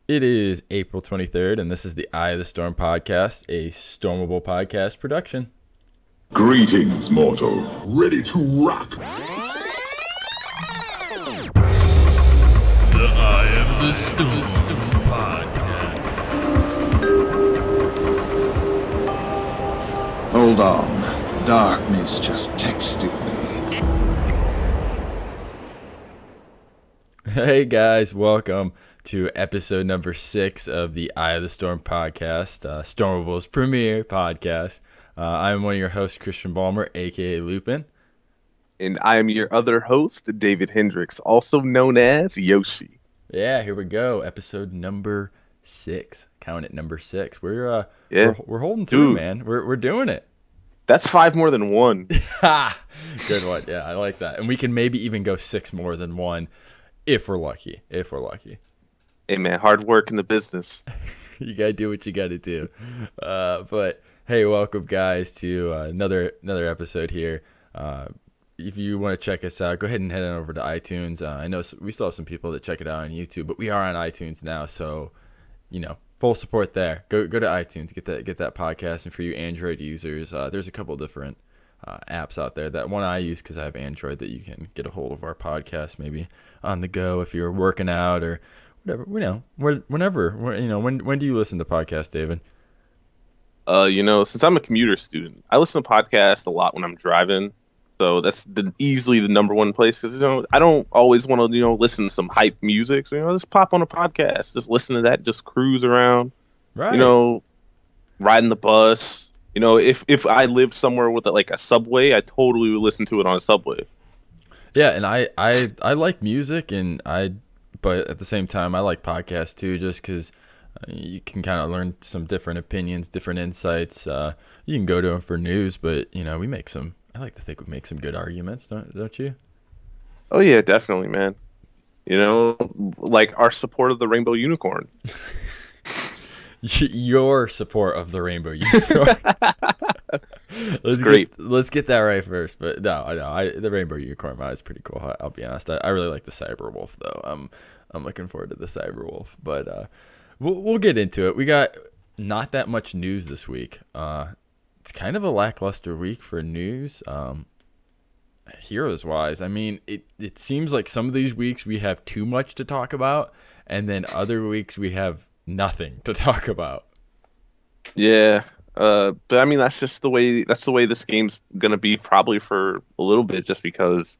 It is April 23rd, and this is the Eye of the Storm podcast, a Stormable podcast production. Greetings, mortal. Ready to rock. The Eye of the Storm podcast. Hold on. Darkness just texted me. Hey guys, welcome to episode number 6 of the Eye of the Storm podcast, Stormable's premiere podcast. I'm one of your hosts, Christian Ballmer, aka Lupen. And I am your other host, David Hendricks, also known as Yoshi. Yeah, here we go. Episode number 6. Count it, number 6. We're holding through, man. We're doing it. That's 5 more than 1. Good one. Yeah, I like that. And we can maybe even go 6 more than 1 if we're lucky. Hey man, hard work in the business. You gotta do what you gotta do. But hey, welcome guys to another episode here. If you want to check us out, go ahead and head on over to iTunes. I know we still have some people that check it out on YouTube, but we are on iTunes now, so full support there. Go to iTunes, get that podcast, and for you Android users, there's a couple different apps out there. That one I use because I have Android, that you can get a hold of our podcast maybe on the go if you're working out or whatever. Whenever. When do you listen to podcasts, David? Since I'm a commuter student, I listen to podcasts a lot when I'm driving. So that's easily the number one place because I don't always want to listen to some hype music. So just pop on a podcast, just listen to that, just cruise around. Right. Riding the bus. If I lived somewhere with like a subway, I totally would listen to it on a subway. Yeah, and I like music, but at the same time I like podcasts too, just because you can kind of learn some different opinions, different insights. You can go to them for news, but we make some. I like to think we make some good arguments, don't you? Oh yeah, definitely, man. Like our support of the Rainbow Unicorn. Your support of the Rainbow Unicorn. Let's get that right first. But no, the Rainbow Unicorn mod is pretty cool. I'll be honest. I really like the Cyberwolf though. I'm looking forward to the Cyberwolf. But we'll get into it. We got not that much news this week. It's kind of a lackluster week for news. Heroes wise, I mean, it seems like some of these weeks we have too much to talk about, and then other weeks we have nothing to talk about. Yeah, but I mean that's the way this game's gonna be probably for a little bit, just because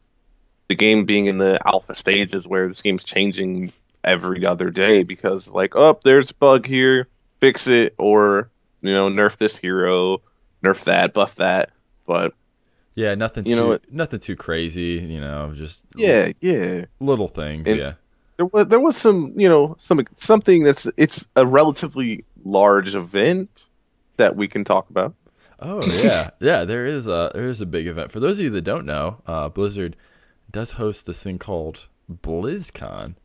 the game being in the alpha stages where this game's changing every other day, because there's a bug here, fix it, or nerf this hero, nerf that, buff that. But yeah, nothing too crazy, just little things. And yeah, there was something it's a relatively large event that we can talk about. Oh yeah, there is a big event. For those of you that don't know, Blizzard does host this thing called BlizzCon.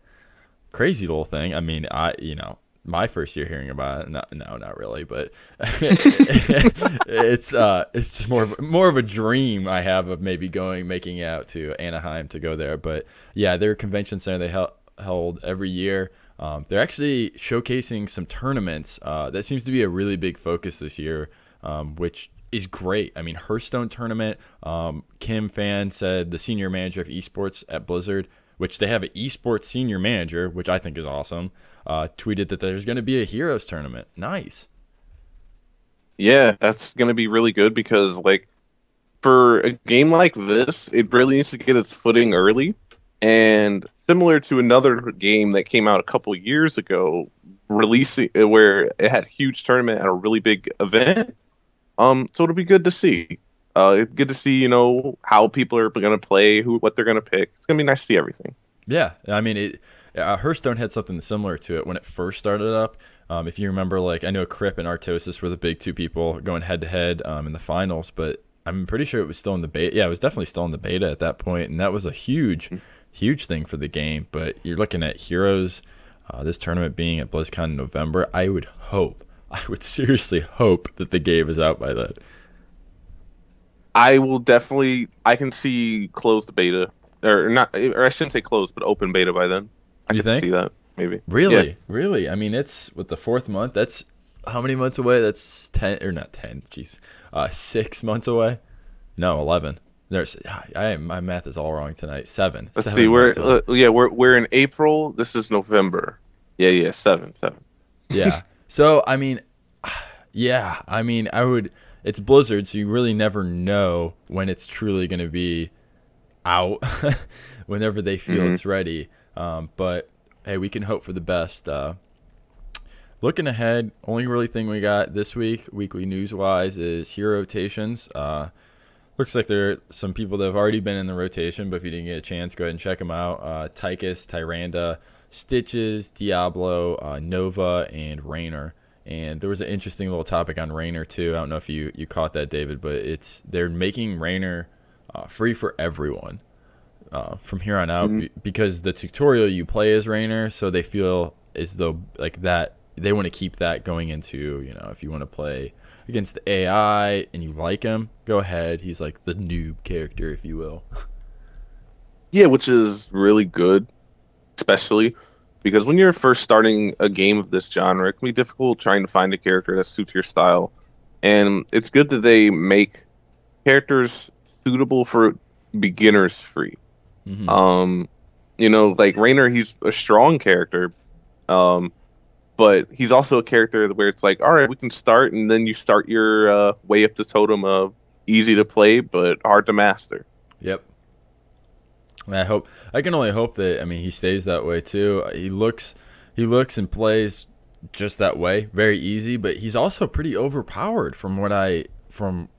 Crazy little thing. I mean, my first year hearing about it, not really, but it's more of a dream I have of maybe making it out to Anaheim to go there. But yeah, their convention center they held every year. They're actually showcasing some tournaments. That seems to be a really big focus this year, which is great. I mean, Hearthstone tournament. Kim Fan said, the senior manager of esports at Blizzard, which they have an esports senior manager, which I think is awesome, tweeted that there's going to be a Heroes tournament. Nice. Yeah, that's going to be really good because, for a game like this, it really needs to get its footing early. And similar to another game that came out a couple years ago, releasing where it had a huge tournament at a really big event. So it'll be good to see. Good to see, how people are going to play, what they're going to pick. It's going to be nice to see everything. Yeah, I mean, Hearthstone had something similar to it when it first started up. If you remember, I know Crip and Artosis were the big two people going head-to-head in the finals, but I'm pretty sure it was still in the beta. Yeah, it was definitely still in the beta at that point, and that was a huge thing for the game. But you're looking at Heroes, this tournament being at BlizzCon in November. I would seriously hope that the game is out by then. I can see closed beta, or not, or I shouldn't say closed, but open beta by then. You think? See that. maybe. Really? Yeah. Really? I mean, it's with the 4th month. That's how many months away? That's 10 or not 10. Jeez, 6 months away. No, 11. My math is all wrong tonight. 7. Let's 7 see. months away. We're in April. This is November. Yeah. 7. Yeah. So I mean, yeah. I mean, It's Blizzard, so you really never know when it's truly going to be out. Whenever they feel it's ready. But hey, we can hope for the best. Looking ahead, only really thing we got this week, weekly news-wise, is hero rotations. Looks like there are some people that have already been in the rotation, but if you didn't get a chance, go ahead and check them out. Tychus, Tyrande, Stitches, Diablo, Nova, and Raynor. And there was an interesting little topic on Raynor, too. I don't know if you caught that, David, but they're making Raynor free for everyone from here on out because the tutorial you play as Raynor, so they feel as though like that they want to keep that going into, if you want to play against the AI and you like him, go ahead. He's like the noob character, if you will. Yeah, which is really good, especially because when you're first starting a game of this genre, it can be difficult trying to find a character that suits your style. And it's good that they make characters suitable for beginners free. Like Raynor, he's a strong character, but he's also a character where it's like, all right, we can start, and then you start your way up the totem of easy to play but hard to master. Yep. I can only hope that he stays that way too. He looks and plays just that way, very easy, but he's also pretty overpowered from at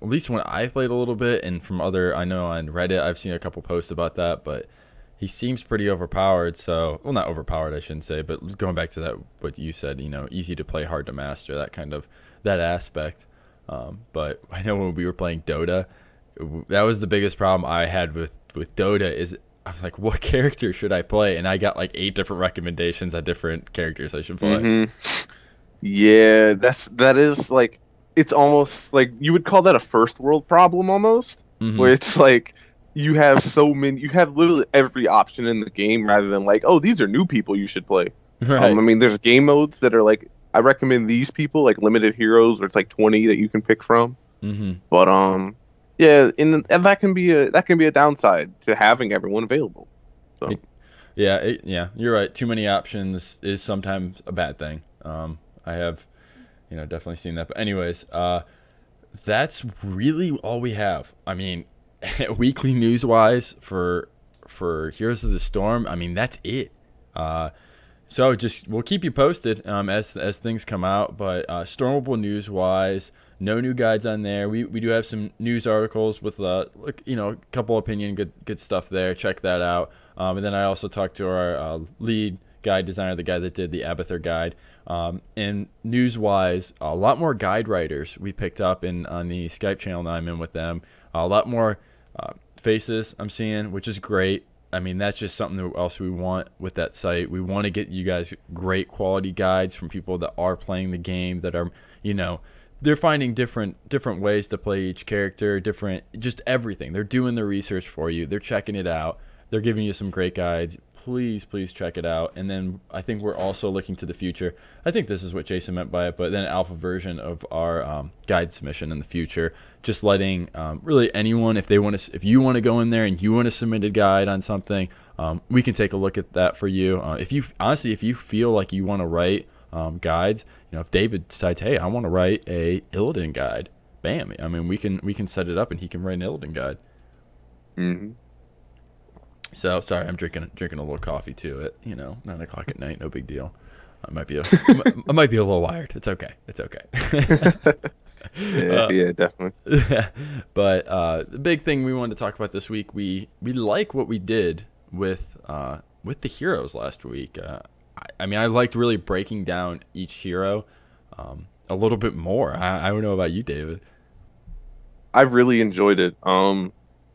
least when I played a little bit, and from I know on Reddit I've seen a couple posts about that, but he seems pretty overpowered. So, well, not overpowered, I shouldn't say, but going back to that, what you said, easy to play, hard to master, that aspect. But I know when we were playing Dota, that was the biggest problem I had with Dota is I was like, what character should I play? And I got like 8 different recommendations on different characters I should play. Yeah, that is like, it's almost like you would call that a first world problem almost, where it's like you have literally every option in the game rather than like, oh, these are new people you should play. Right. There's game modes that are like, I recommend these people, like limited heroes, where it's like 20 that you can pick from. But yeah, and that can be a downside to having everyone available. So. Yeah, you're right. Too many options is sometimes a bad thing. I have, definitely seen that. But anyways, that's really all we have. Weekly news wise for Heroes of the Storm, that's it. So we'll keep you posted as things come out. But Stormable news wise, no new guides on there. We do have some news articles with a couple opinion good stuff there. Check that out. And then I also talked to our lead guide designer, the guy that did the Abathur guide. And news wise, a lot more guide writers we picked up on the Skype channel that I'm in with them. A lot more faces I'm seeing, which is great. That's just something else we want with that site. We want to get you guys great quality guides from people that are playing the game, that are, they're finding different ways to play each character, just everything. They're doing the research for you. They're checking it out. They're giving you some great guides. Please check it out. And then I think we're also looking to the future. I think this is what Jason meant by it, but then an alpha version of our guide submission in the future. Just letting really anyone, if you want to go in there and you want to submit a guide on something, we can take a look at that for you. If you feel like you want to write guides, if David decides, hey, I want to write a Illidan guide, bam. We can set it up and he can write an Illidan guide. So sorry, I'm drinking a little coffee too at 9:00 at night. No big deal. I might be a little wired. It's okay. Yeah, definitely. But the big thing we wanted to talk about this week, we like what we did with the heroes last week. I liked really breaking down each hero a little bit more. I don't know about you, David. I really enjoyed it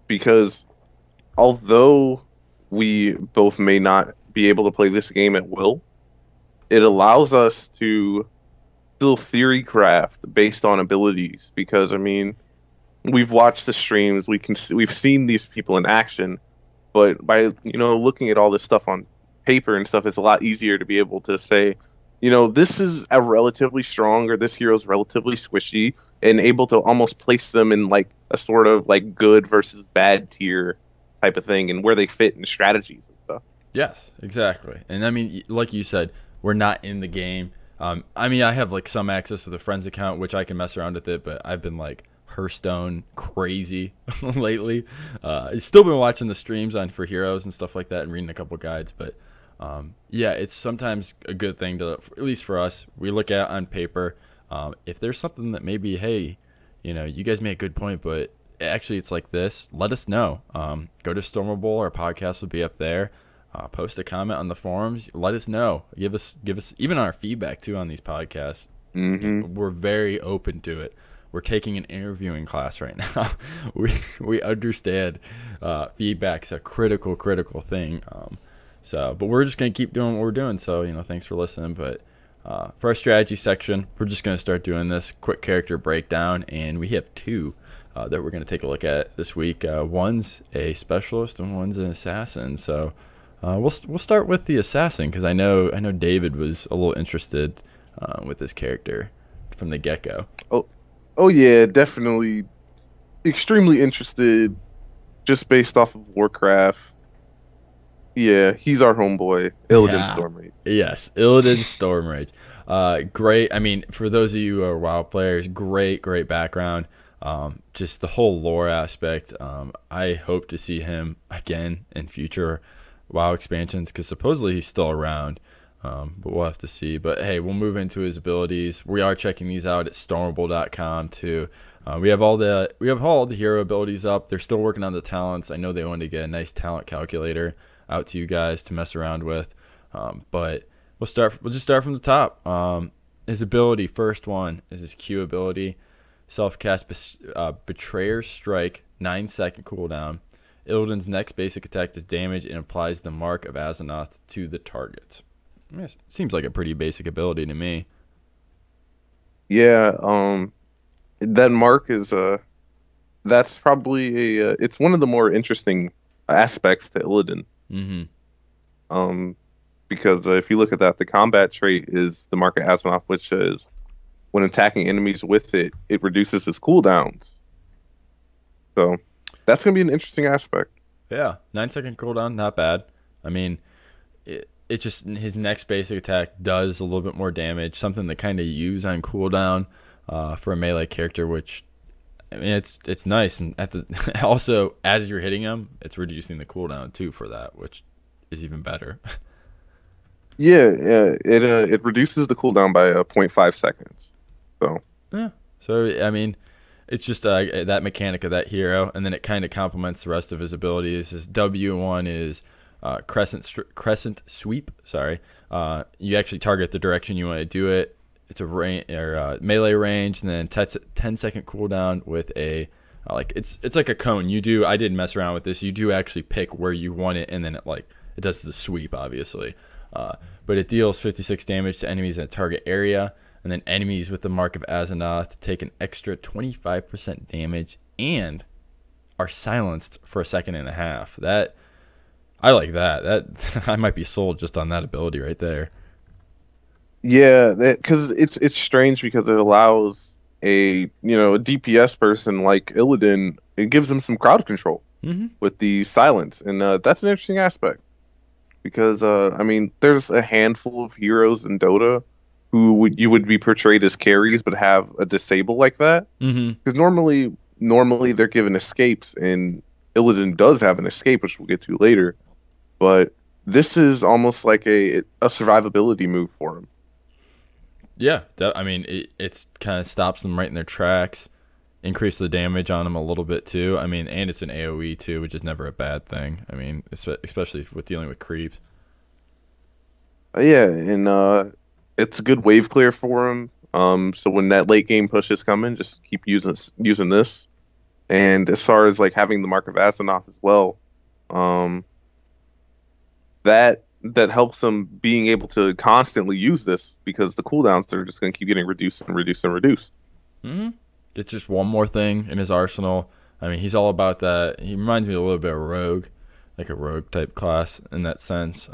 because although we both may not be able to play this game at will, it allows us to still theory craft based on abilities. Because we've watched the streams, we've seen these people in action, but by looking at all this stuff on paper and stuff, it's a lot easier to be able to say, you know, this is a relatively strong or this hero's relatively squishy, and able to almost place them in like a sort of like good versus bad tier type of thing, and where they fit in strategies and stuff. Yes, exactly. And I mean, like you said, we're not in the game. I mean, I have like some access to the friends account, which I can mess around with it, but I've been like Hearthstone crazy lately. I've still been watching the streams on for heroes and stuff like that, and reading a couple guides. But yeah, it's sometimes a good thing to, at least for us, we look at on paper. If there's something that maybe, hey, you know, you guys made a good point, but actually it's like this, let us know. Go to Stormable, our podcast will be up there. Post a comment on the forums. Let us know. Give us even our feedback too on these podcasts. Mm-hmm. We're very open to it. We're taking an interviewing class right now. we understand feedback's a critical thing. But we're just gonna keep doing what we're doing. So, you know, thanks for listening. But for our strategy section, we're just gonna start doing this quick character breakdown, and we have two that we're gonna take a look at this week. One's a specialist and one's an assassin. So we'll start with the assassin, because I know David was a little interested with this character from the get-go. Oh yeah, definitely extremely interested, just based off of Warcraft. Yeah, he's our homeboy, Illidan Stormrage. Yes, Illidan Stormrage. Great. I mean, for those of you who are WoW players, great background. Just the whole lore aspect. I hope to see him again in future WoW expansions, because supposedly he's still around. But we'll have to see. But hey, we'll move into his abilities. We are checking these out at stormable.com too. We have all the hero abilities up. They're still working on the talents. I know they wanted to get a nice talent calculator out to you guys to mess around with. But we'll just start from the top. His ability, first one, is his Q ability. Self-cast Betrayer's Strike, 9-second cooldown. Illidan's next basic attack does damage and applies the Mark of Azeroth to the target. Seems like a pretty basic ability to me. Yeah, that mark is that's probably it's one of the more interesting aspects to Illidan. Mm-hmm. Because if you look at that, the combat trait is the Mark of Azeroth, which is when attacking enemies with it, it reduces his cooldowns. So that's gonna be an interesting aspect. Yeah, 9-second cooldown, not bad. I mean, it just, his next basic attack does a little bit more damage, something to kind of use on cooldown for a melee character, which, I mean, it's nice. And also, as you're hitting him, it's reducing the cooldown too for that, which is even better. Yeah, it reduces the cooldown by 0.5 seconds. So yeah, so I mean, it's just that mechanic of that hero, and then it kind of complements the rest of his abilities. His W1 is crescent sweep. Sorry, you actually target the direction you want to do it. It's a melee range, and then 10-second cooldown with a it's like a cone. I didn't mess around with this. You do actually pick where you want it, and then it does the sweep, obviously. But it deals 56 damage to enemies in a target area, and then enemies with the Mark of Azeroth take an extra 25% damage and are silenced for a second and a half. I like that. I might be sold just on that ability right there. Yeah, because it's strange, because it allows a DPS person like Illidan, it gives them some crowd control with the silence, and that's an interesting aspect. Because I mean, there's a handful of heroes in Dota who you would be portrayed as carries but have a disable like that. Because normally they're given escapes, and Illidan does have an escape, which we'll get to later. But this is almost like a survivability move for him. Yeah, I mean, it's kind of stops them right in their tracks, increase the damage on them a little bit too. I mean, and it's an AoE too, which is never a bad thing. I mean, especially with dealing with creeps. Yeah, and it's a good wave clear for him. So when that late game push is coming, just keep using this. And as far as having the Mark of Azeroth as well, that helps him being able to constantly use this, because the cooldowns are just going to keep getting reduced and reduced and reduced. Mm-hmm. It's just one more thing in his arsenal. I mean, he's all about that. He reminds me a little bit of Rogue. like a rogue type class in that sense.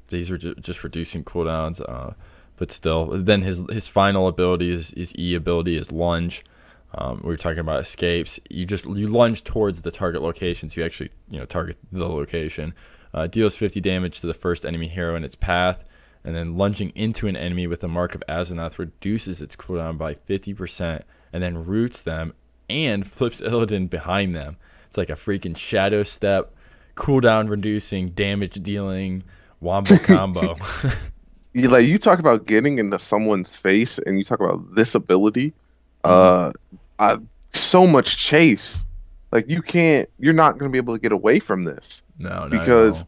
These are just reducing cooldowns, but still. Then his final ability is his E ability is lunge. We were talking about escapes. You lunge towards the target location, so you actually target the location. Deals 50 damage to the first enemy hero in its path, and then lunging into an enemy with the Mark of Azeroth reduces its cooldown by 50%, and then roots them and flips Illidan behind them. It's like a freaking shadow step, cooldown reducing, damage dealing, wombo combo. You talk about getting into someone's face, and you talk about this ability. So much chase. Like you're not going to be able to get away from this. No, because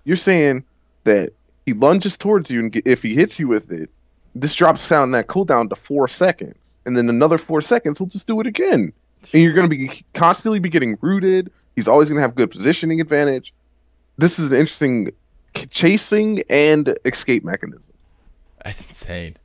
you're saying that he lunges towards you, and if he hits you with it, this drops down that cooldown to 4 seconds, and then another 4 seconds he'll just do it again, and you're going to be constantly getting rooted. He's always going to have good positioning advantage. This is an interesting chasing and escape mechanism. That's insane.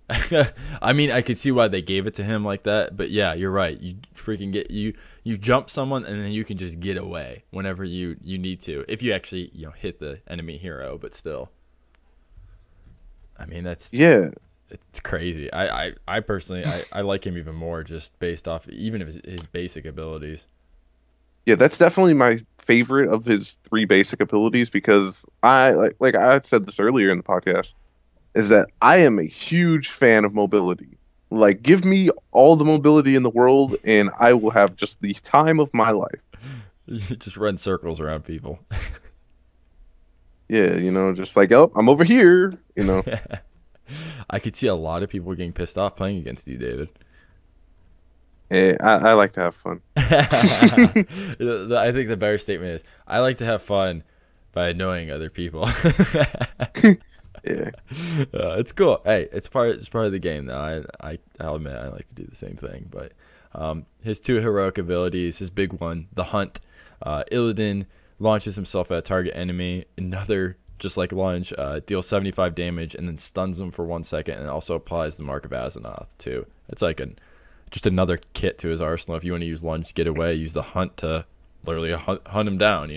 I mean, I could see why they gave it to him like that, but yeah, you're right. You freaking you jump someone, and then you can just get away whenever you need to, if you actually hit the enemy hero. But still, I mean, it's crazy. I personally I like him even more just based off even of his basic abilities. Yeah, that's definitely my favorite of his 3 basic abilities, because I like I said this earlier in the podcast, is that I am a huge fan of mobility. Like, give me all the mobility in the world, and I will have just the time of my life. You just run circles around people. Yeah, just like, oh, I'm over here, I could see a lot of people getting pissed off playing against you, David. Yeah, I like to have fun. I think the better statement is, I like to have fun by annoying other people. Yeah, it's cool. Hey, it's part of the game, though. I'll admit I like to do the same thing. But his 2 heroic abilities, his big one, the hunt. Illidan launches himself at a target enemy. Another, just like lunge, deals 75 damage and then stuns them for 1 second, and also applies the Mark of Azeroth too. It's like just another kit to his arsenal. If you want to use lunge to get away, use the hunt to literally hunt him down.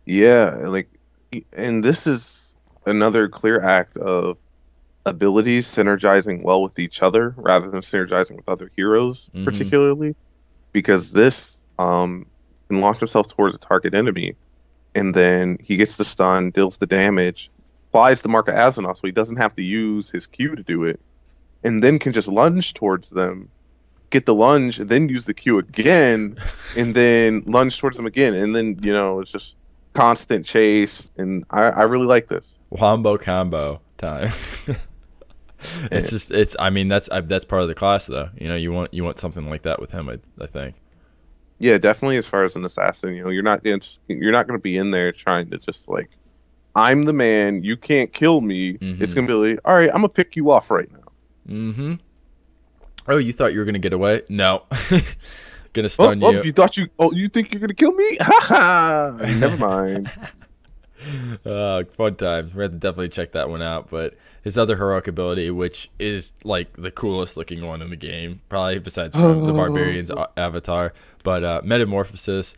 Yeah, and this is another clear act of abilities synergizing well with each other rather than synergizing with other heroes, particularly, because this can launch himself towards a target enemy, and then he gets the stun, deals the damage, applies the Mark of Azeroth, so he doesn't have to use his Q to do it, and then can just lunge towards them, get the lunge, and then use the Q again, and then lunge towards them again, and then it's just constant chase, and I really like this wombo combo time. I mean, that's part of the class, though. You want something like that with him, I think. Yeah, definitely. As far as an assassin, you're not going to be in there trying to just like, I'm the man, you can't kill me. It's going to be like, all right, I'm gonna pick you off right now. Oh, you thought you were gonna get away? No. Gonna stun you. You think you're gonna kill me? Ha ha! Never mind. Fun times. We have to definitely check that one out. But his other heroic ability, which is like the coolest looking one in the game, probably besides the Barbarian's avatar, but Metamorphosis.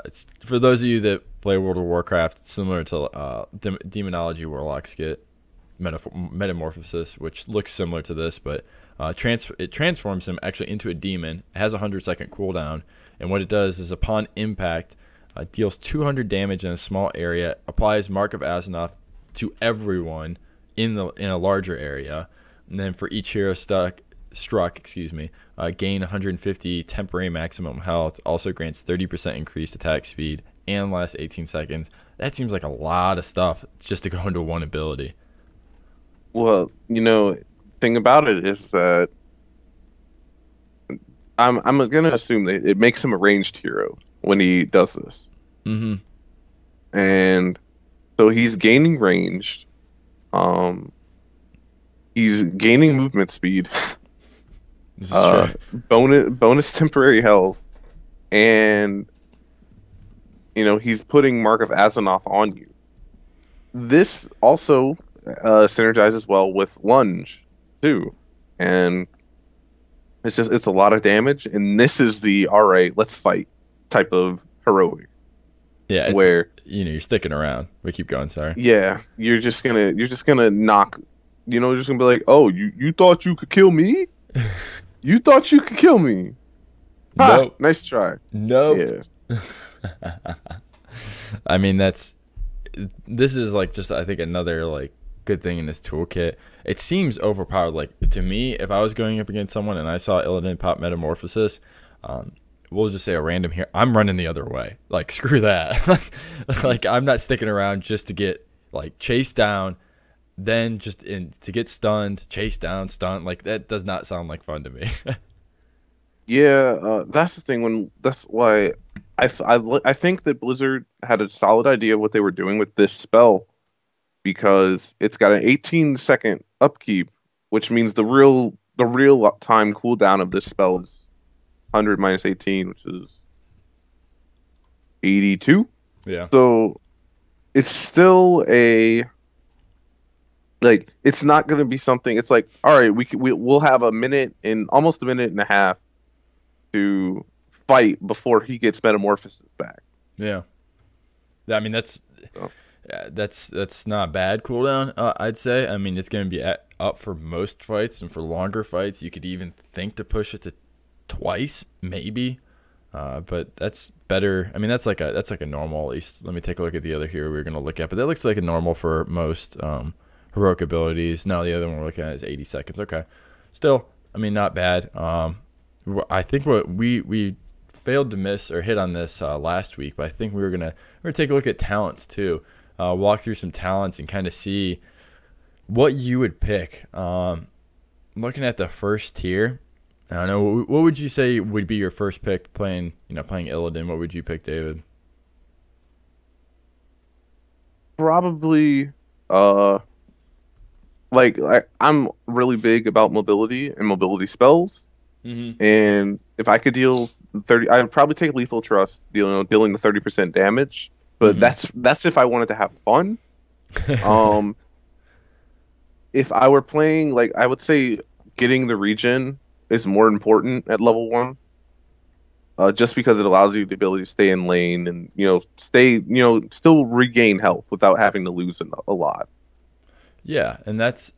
It's for those of you that play World of Warcraft, it's similar to Demonology Warlock's get Metamorphosis, which looks similar to this, but it transforms him actually into a demon. It has a 100-second cooldown, and what it does is upon impact, deals 200 damage in a small area, applies Mark of Azeroth to everyone in a larger area, and then for each hero struck, gain 150 temporary maximum health. Also grants 30% increased attack speed and lasts 18 seconds. That seems like a lot of stuff just to go into one ability. Well, thing about it is that I'm gonna assume that it makes him a ranged hero when he does this. And so he's gaining ranged. He's gaining movement speed. This is true. Bonus temporary health, and he's putting Mark of Azeroth on you. This also synergizes well with lunge too, and it's a lot of damage, and this is the all right, let's fight type of heroic. Yeah, it's, where you're sticking around. We keep going. Sorry. yeah, you're just gonna knock, you're just gonna be like, oh, you thought you could kill me? You thought you could kill me? Ha! Nope. Nice try. Nope. Yeah. I mean, this is like just, I think, another like good thing in this toolkit. It seems overpowered. Like, to me, if I was going up against someone and I saw Illidan pop Metamorphosis, we'll just say a random here, I'm running the other way. Like, screw that. Like, I'm not sticking around just to get like chased down, then to get stunned, chased down, stunned. Like, that does not sound like fun to me. Yeah, that's the thing. That's why I think that Blizzard had a solid idea of what they were doing with this spell, because it's got an 18-second upkeep, which means the real time cooldown of this spell is 100 minus 18, which is 82. Yeah. So it's still it's not going to be something. It's like, all right, we'll have almost a minute and a half to fight before he gets Metamorphosis back. Yeah. I mean, that's not a bad cooldown, I'd say. I mean, it's going to be up for most fights, and for longer fights, you could even think to push it to twice, maybe. But that's better. I mean, that's like a normal. At least, let me take a look at the other hero we're going to look at. But that looks like a normal for most heroic abilities. No, the other one we're looking at is 80 seconds. Okay, still, I mean, not bad. I think what we failed to miss or hit on this last week, but I think we're gonna take a look at talents too. Walk through some talents and kind of see what you would pick. Looking at the first tier, I don't know, what would you say would be your first pick playing Illidan? What would you pick, David? Probably, I'm really big about mobility and mobility spells. Mm-hmm. And if I could deal 30, I would probably take Lethal Trust, dealing the 30% damage. But that's if I wanted to have fun. If I were playing, I would say getting the regen is more important at level 1. Just because it allows you the ability to stay in lane and still regain health without having to lose a lot. Yeah, and that's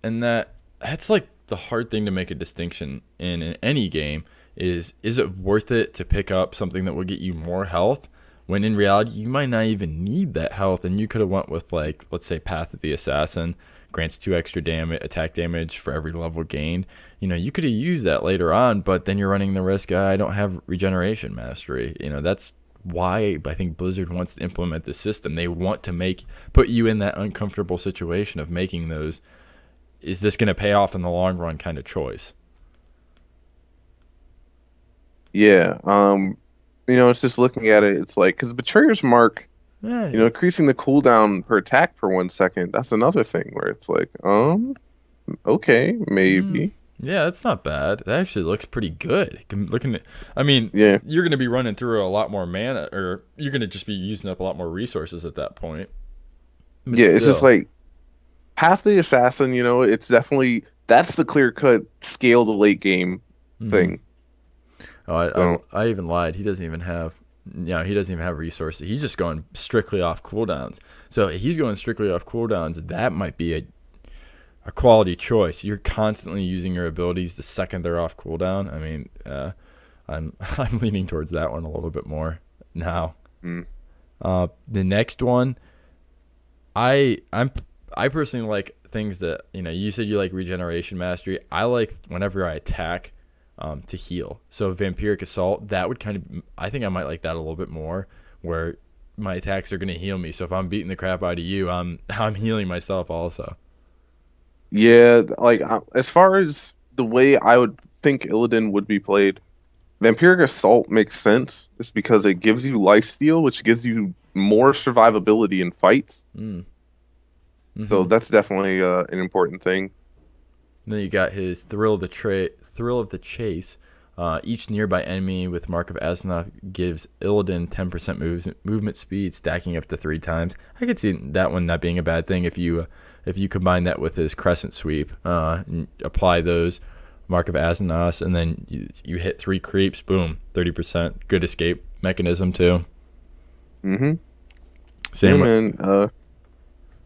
like the hard thing to make a distinction in any game is it worth it to pick up something that will get you more health when in reality you might not even need that health, and you could have went with, like, let's say Path of the Assassin grants 2 extra attack damage for every level gained. You could have used that later on, but then you're running the risk, I don't have regeneration mastery. That's why I think Blizzard wants to implement this system. They want to put you in that uncomfortable situation of making those, is this going to pay off in the long run kind of choice. Yeah, it's just looking at it, it's like, because Betrayer's Mark, increasing the cooldown per attack per 1 second, that's another thing where it's like, okay, maybe. Yeah, that's not bad. That actually looks pretty good. Yeah, you're going to be running through a lot more mana, or you're going to just be using up a lot more resources at that point. But yeah, still. It's just like, Path the Assassin, it's definitely, that's the clear-cut scale the late game thing. Oh, I even lied. He doesn't even have resources. He's just going strictly off cooldowns. So if he's going strictly off cooldowns, that might be a quality choice. You're constantly using your abilities the second they're off cooldown. I mean, I'm leaning towards that one a little bit more now. The next one, I personally like things that, you said you like regeneration mastery. I like whenever I attack to heal. So Vampiric Assault, that would I think I might like that a little bit more, where my attacks are going to heal me. So if I'm beating the crap out of you, I'm healing myself also. Yeah, as far as the way I would think Illidan would be played, Vampiric Assault makes sense. It's because it gives you lifesteal, which gives you more survivability in fights. So that's definitely an important thing. And then you got his Thrill of the Chase. Each nearby enemy with Mark of Aznath gives Illidan 10% movement speed, stacking up to 3 times. I could see that one not being a bad thing if you combine that with his Crescent Sweep, and apply those Mark of Aznath, and then you hit 3 creeps, boom, 30%. Good escape mechanism too. Same Yeah, with man.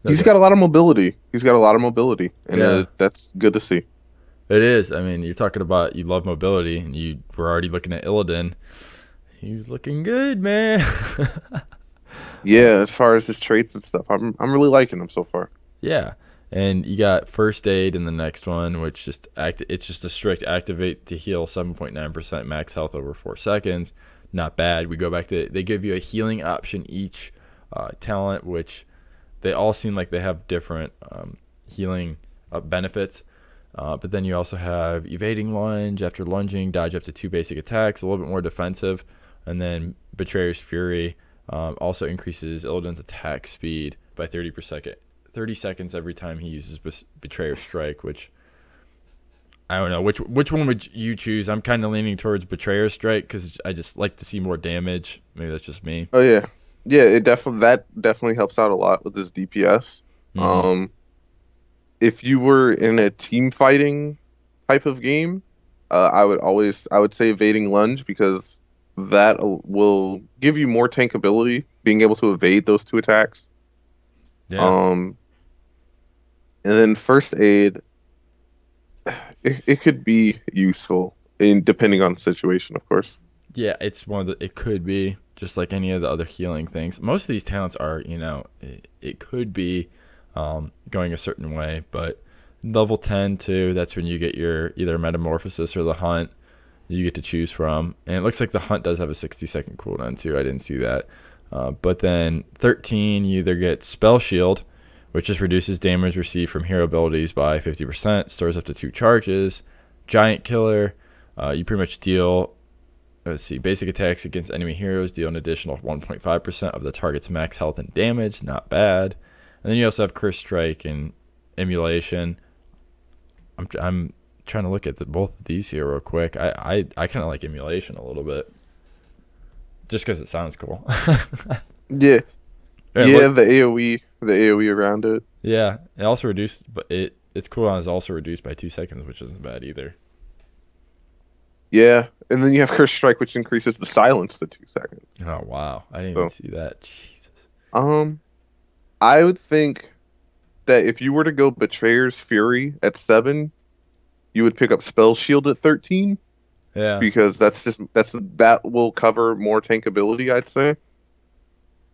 He's got a lot of mobility. And yeah. that's good to see. It is. I mean, you're talking about you love mobility, and you were already looking at Illidan. He's looking good, man. Yeah, as far as his traits and stuff, I'm really liking him so far. Yeah, and you got first aid in the next one, which it's just a strict activate to heal 7.9% max health over 4 seconds. Not bad. We go back to they give you a healing option each talent, which they all seem like they have different healing benefits. But then you also have evading lunge. After lunging, dodge up to 2 basic attacks, a little bit more defensive. And then Betrayer's Fury also increases Illidan's attack speed by 30 seconds every time he uses Betrayer's Strike, which I don't know. Which one would you choose? I'm kind of leaning towards Betrayer's Strike because I just like to see more damage. Maybe that's just me. Oh yeah, yeah. That definitely helps out a lot with his DPS. Mhm. If you were in a team fighting type of game, I would say evading lunge because that will give you more tank ability, being able to evade those 2 attacks. Yeah. And then first aid, it could be useful depending on the situation, of course. Yeah, it's one of the. It could be just like any of the other healing things. Most of these talents are, it could be going a certain way, but level 10 too. That's when you get your either metamorphosis or the hunt. You get to choose from, and it looks like the hunt does have a 60-second cooldown too. I didn't see that, but then 13, you either get Spell Shield, which just reduces damage received from hero abilities by 50%, stores up to 2 charges. Giant Killer, you pretty much deal, basic attacks against enemy heroes deal an additional 1.5% of the target's max health and damage. Not bad. And then you also have Curse Strike and Emulation. I'm trying to look at both of these here real quick. I kind of like Emulation a little bit, just because it sounds cool. Yeah, And yeah. The AOE around it. Yeah, it also reduced, but its cooldown is also reduced by 2 seconds, which isn't bad either. Yeah, and then you have Curse Strike, which increases the silence to 2 seconds. Oh wow, I didn't even see that. Jesus. I would think that if you were to go Betrayer's Fury at 7, you would pick up Spell Shield at 13 Yeah. because that will cover more tank ability, I'd say.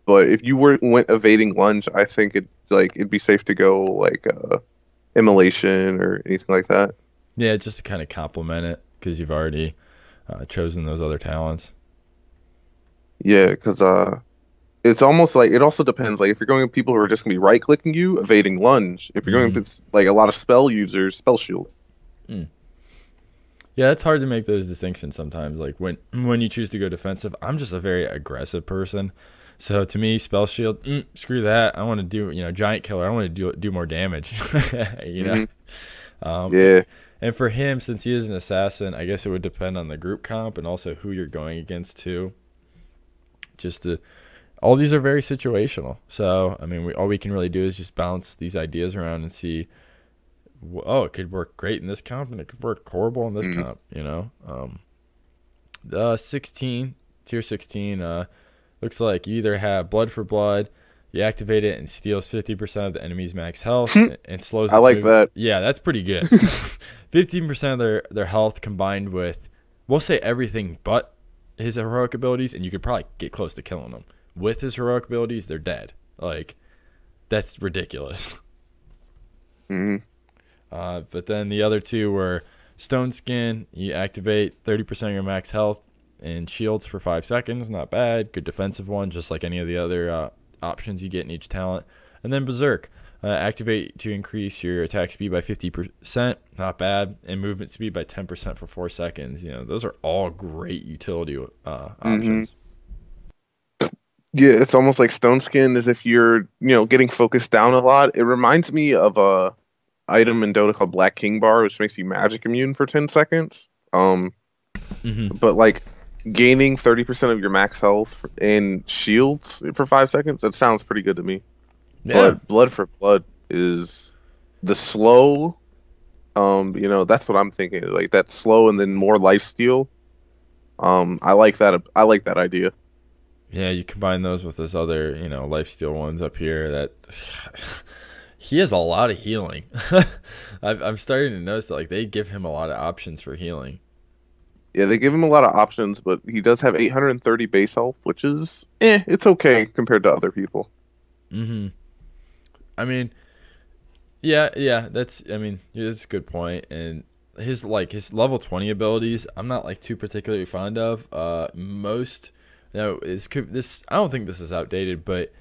But if you went evading lunge, I think it'd be safe to go like Immolation or anything like that. Yeah, just to kind of complement it because you've already chosen those other talents. Yeah, because it's almost like it also depends. Like if you're going with people who are just gonna be right clicking you, evading lunge. If you're going with like a lot of spell users, Spell Shield. Yeah, it's hard to make those distinctions sometimes. Like when you choose to go defensive, I'm just a very aggressive person. So to me, Spell Shield, screw that. I want to do, Giant Killer. I want to do more damage. Yeah. And for him, since he is an assassin, I guess it would depend on the group comp and also who you're going against too. All these are very situational. So I mean, all we can really do is just bounce these ideas around and see. Oh, it could work great in this comp, and it could work horrible in this comp. Tier 16. Looks like you either have Blood for Blood, you activate it and steals 50% of the enemy's max health and slows. I like that. Yeah, that's pretty good. 15% of their health combined with, we'll say everything but his heroic abilities, and you could probably get close to killing them. With his heroic abilities, they're dead. Like, that's ridiculous. But then the other two were Stone Skin. You activate 30% of your max health and shields for 5 seconds. Not bad. Good defensive one, just like any of the other options you get in each talent. And then Berserk. Activate to increase your attack speed by 50%. Not bad. And movement speed by 10% for 4 seconds. Those are all great utility options. Yeah, it's almost like Stone Skin as if you're, getting focused down a lot. It reminds me of a item in Dota called Black King Bar, which makes you magic immune for 10 seconds. But like gaining 30% of your max health and shields for 5 seconds, that sounds pretty good to me. Yeah. But Blood for Blood is the slow, that's what I'm thinking. Like that slow and then more lifesteal. I like that idea. Yeah, you combine those with this other, lifesteal ones up here that he has a lot of healing. I'm starting to notice that like they give him a lot of options for healing. Yeah, they give him a lot of options, but he does have 830 base health, which is it's okay compared to other people. Mm-hmm. I mean, yeah, that's a good point. And his level 20 abilities, I'm not like too particularly fond of. Most, this I don't think this is outdated, but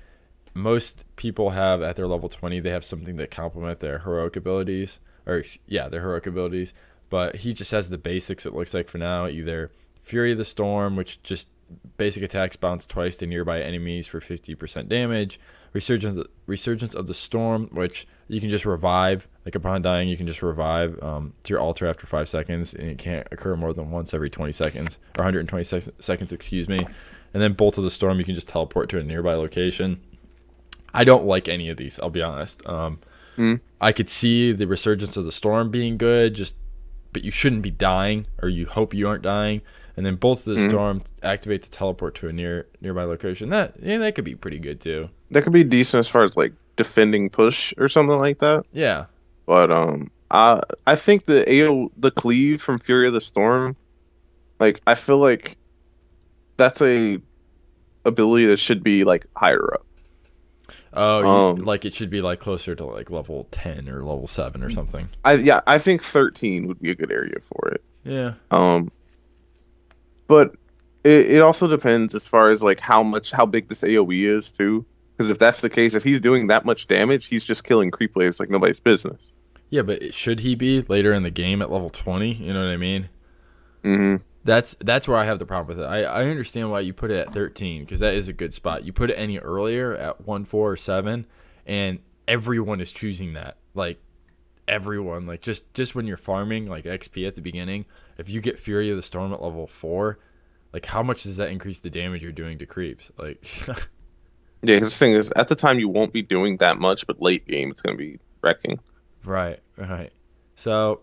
most people have at their level 20, they have something that complement their heroic abilities, their heroic abilities. But he just has the basics, it looks like, for now. Either Fury of the Storm, which just basic attacks bounce twice to nearby enemies for 50% damage. Resurgence of the Storm, which you can just revive. Like upon dying, you can just revive to your altar after 5 seconds, and it can't occur more than once every 20 seconds, or 120 seconds, excuse me. And then Bolt of the Storm, you can just teleport to a nearby location. I don't like any of these, I'll be honest. I could see the Resurgence of the Storm being good, but you shouldn't be dying, or you hope you aren't dying. And then Bolt of the Storm activates to teleport to a nearby location. That could be pretty good too. That could be decent as far as like defending push or something like that. Yeah. But I think the cleave from Fury of the Storm, like I feel like that's a ability that should be like higher up. Oh, like it should be like closer to like level 10 or level 7 or something. I think 13 would be a good area for it. Yeah. But it also depends as far as like how big this AoE is too. Because if that's the case, if he's doing that much damage, he's just killing creep waves like nobody's business. Yeah, but should he be later in the game at level 20? You know what I mean? Mm-hmm. That's where I have the problem with it. I understand why you put it at 13, because that is a good spot. You put it any earlier at 1, 4, or 7, and everyone is choosing that. Like everyone, like just when you're farming like XP at the beginning, if you get Fury of the Storm at level 4, like how much does that increase the damage you're doing to creeps? Like yeah, because the thing is, at the time you won't be doing that much, but late game it's gonna be wrecking. Right. So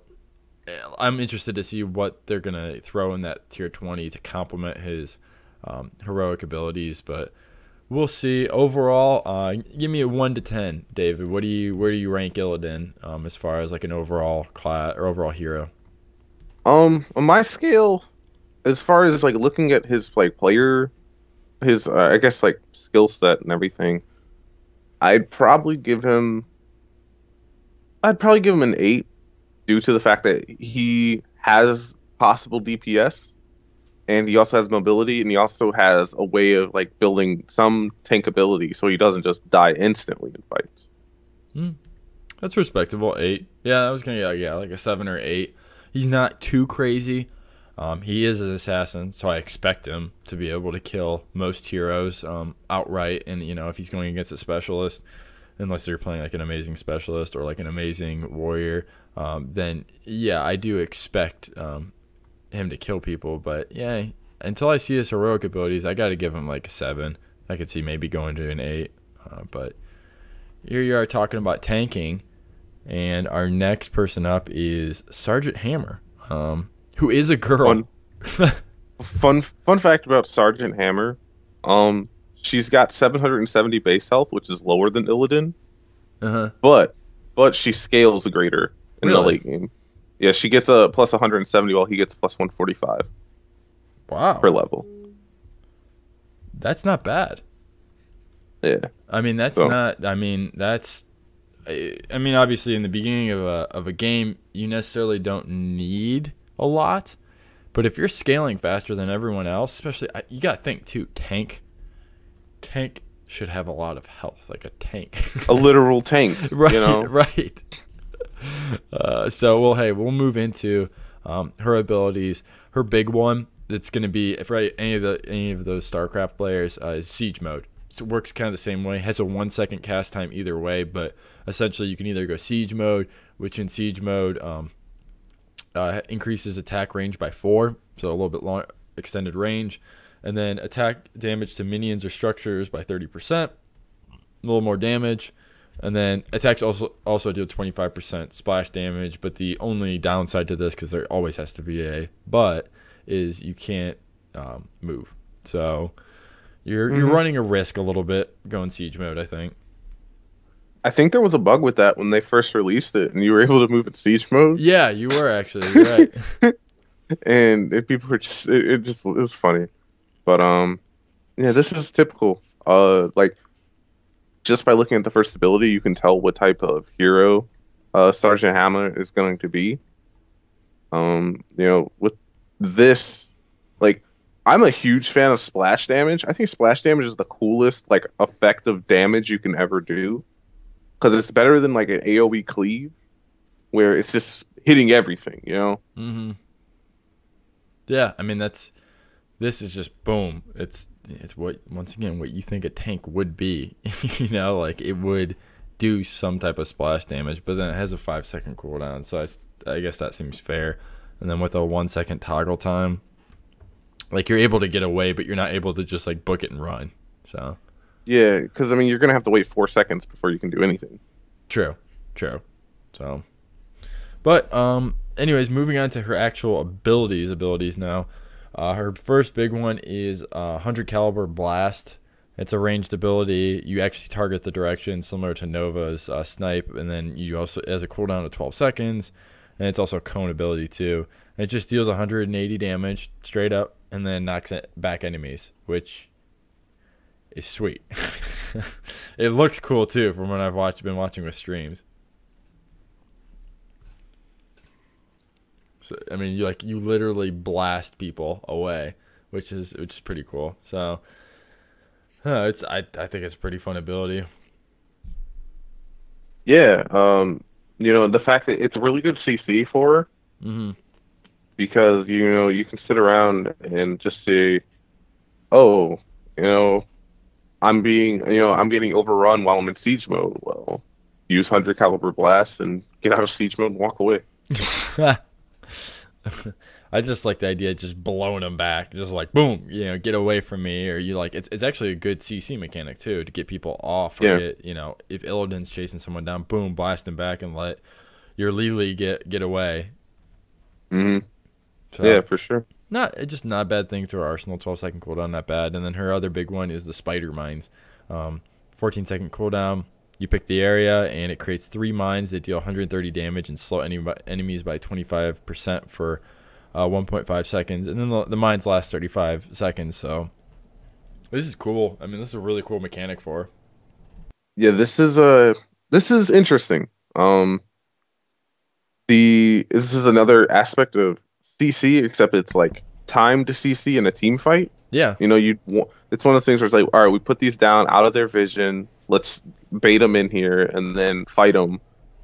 I'm interested to see what they're going to throw in that tier 20 to complement his heroic abilities, but we'll see. Overall, give me a 1 to 10, David. Where do you rank Illidan as far as like an overall class or overall hero? On my scale, as far as like looking at his like player, his I guess like skill set and everything, I'd probably give him an 8. Due to the fact that he has possible DPS, and he also has mobility, and he also has a way of like building some tank ability, so he doesn't just die instantly in fights. That's respectable. 8. Yeah, I was gonna get like a 7 or 8. He's not too crazy. He is an assassin, so I expect him to be able to kill most heroes outright. And if he's going against a specialist, unless they're playing like an amazing specialist or like an amazing warrior, then yeah, I do expect him to kill people. But yeah, until I see his heroic abilities, I got to give him like a 7. I could see maybe going to an 8. But here you are talking about tanking, and our next person up is Sergeant Hammer, who is a girl. Fun fact about Sergeant Hammer, she's got 770 base health, which is lower than Illidan. But she scales greater in the late game. Yeah, she gets a plus 170 while he gets plus 145. Wow. Per level. That's not bad. Yeah. Obviously in the beginning of a game, you necessarily don't need a lot. But if you're scaling faster than everyone else, especially, you got to think too, tank should have a lot of health, like a tank. A literal tank, right, right. So we'll move into her abilities. Her big one that's going to be for any of those StarCraft players is Siege Mode. So it works kind of the same way. Has a 1 second cast time either way, but essentially you can either go Siege Mode, which in Siege Mode increases attack range by 4, so a little bit long extended range, and then attack damage to minions or structures by 30%, a little more damage. And then attacks also do 25% splash damage, but the only downside to this, because there always has to be a but, is you can't move. So you're running a risk a little bit going siege mode, I think. I think there was a bug with that when they first released it, and you were able to move in siege mode. Yeah, you were actually. You're right. And people were just it was funny. But yeah, this is typical. Like just by looking at the first ability, you can tell what type of hero Sergeant Hammer is going to be. With this, like, I'm a huge fan of splash damage. I think splash damage is the coolest, like, effective damage you can ever do. Because it's better than, like, an AoE cleave, where it's just hitting everything, you know? Mm-hmm. Yeah, I mean, this is just boom. It's what, once again, what you think a tank would be. You know, like, it would do some type of splash damage, but then it has a 5-second cooldown, so I guess that seems fair. And then with a 1-second toggle time, like, you're able to get away, but you're not able to just, like, book it and run. So Yeah, because, I mean, you're going to have to wait 4 seconds before you can do anything. True. So, but anyways, moving on to her actual abilities now. Her first big one is 100 caliber blast. It's a ranged ability. You actually target the direction, similar to Nova's snipe, and then you also, it has a cooldown of 12 seconds, and it's also a cone ability too. And it just deals 180 damage straight up, and then knocks back enemies, which is sweet. It looks cool too from when I've been watching with streams. So I mean, you literally blast people away, which is pretty cool. So I think it's a pretty fun ability. Yeah, the fact that it's a really good CC for her, Mm-hmm. because you can sit around and just say, oh, I'm getting overrun while I'm in siege mode. Well, use 100 caliber blast and get out of siege mode and walk away. I just like the idea of just blowing them back, just like boom, get away from me, or it's actually a good CC mechanic too, to get people off. Yeah. If Illidan's chasing someone down, boom, blast him back and let your Lily get away. Mm-hmm. So, yeah, for sure. not a bad thing to her arsenal. 12-second cooldown, not bad. And then her other big one is the spider mines. 14-second cooldown. You pick the area, and it creates 3 mines that deal 130 damage and slow enemies by 25% for 1.5 seconds. And then the mines last 35 seconds. So this is cool. I mean, this is a really cool mechanic for her. Yeah, this is interesting. This is another aspect of CC, except it's like time to CC in a team fight. Yeah. It's one of those things where it's like, all right, we put these down out of their vision. Let's bait them in here and then fight them.